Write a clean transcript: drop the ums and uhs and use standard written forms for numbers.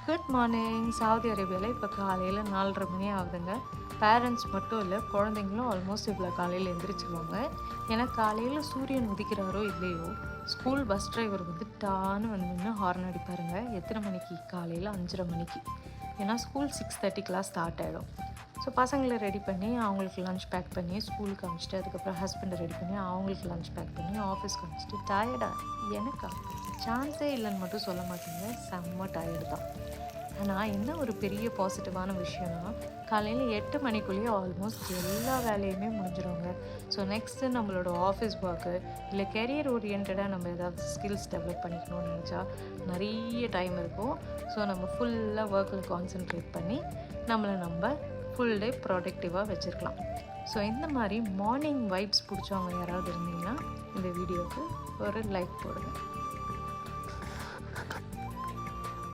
Good morning. Saudi அரேபியாவில் இப்போ காலையில் 4:30 மணி ஆகுதுங்க. பேரண்ட்ஸ் மட்டும் இல்லை, குழந்தைங்களும் ஆல்மோஸ்ட் இவ்வளோ காலையில் எந்திரிச்சிருவாங்க. ஏன்னா காலையில் சூரியன் உதிக்கிறாரோ இல்லையோ, ஸ்கூல் பஸ் டிரைவர் வந்து டான்னு வந்து நின்று ஹார்ன் அடிப்பாருங்க. எத்தனை மணிக்கு? காலையில் 5:30 மணிக்கு. ஏன்னா ஸ்கூல் 6:30 ஸ்டார்ட் ஆகிடும். ஸோ பசங்களை ரெடி பண்ணி அவங்களுக்கு லன்ச் பேக் பண்ணி ஸ்கூலுக்கு அனுப்பிச்சிட்டு, அதுக்கப்புறம் ஹஸ்பண்டை ரெடி பண்ணி அவங்களுக்கு லன்ச் பேக் பண்ணி ஆஃபீஸ்க்கு அனுப்பிச்சிட்டு, டயர்டாக எனக்கா சான்ஸே இல்லைன்னு மட்டும் சொல்ல மாட்டேங்க, செம்ம டயர்டு தான். ஆனால் என்ன ஒரு பெரிய பாசிட்டிவான விஷயம்னா, காலையில் 8 மணிக்குள்ளேயே ஆல்மோஸ்ட் எல்லா வேலையுமே முடிஞ்சிடுங்க. ஸோ நெக்ஸ்ட்டு நம்மளோட ஆஃபீஸ் ஒர்க்கு இல்லை கெரியர் ஓரியன்டாக நம்ம ஏதாவது ஸ்கில்ஸ் டெவலப் பண்ணிக்கணும்னு நினச்சா நிறைய டைம் இருக்கும். ஸோ நம்ம ஃபுல்லாக ஒர்க்கில் கான்சென்ட்ரேட் பண்ணி நம்ம ஃபுல் டே ப்ரொடக்டிவாக வச்சுருக்கலாம். ஸோ இந்த மாதிரி மார்னிங் வைப்ஸ் பிடிச்சவங்க யாராவது இருந்தீங்கன்னா இந்த வீடியோவுக்கு ஒரு லைக் போடுங்க.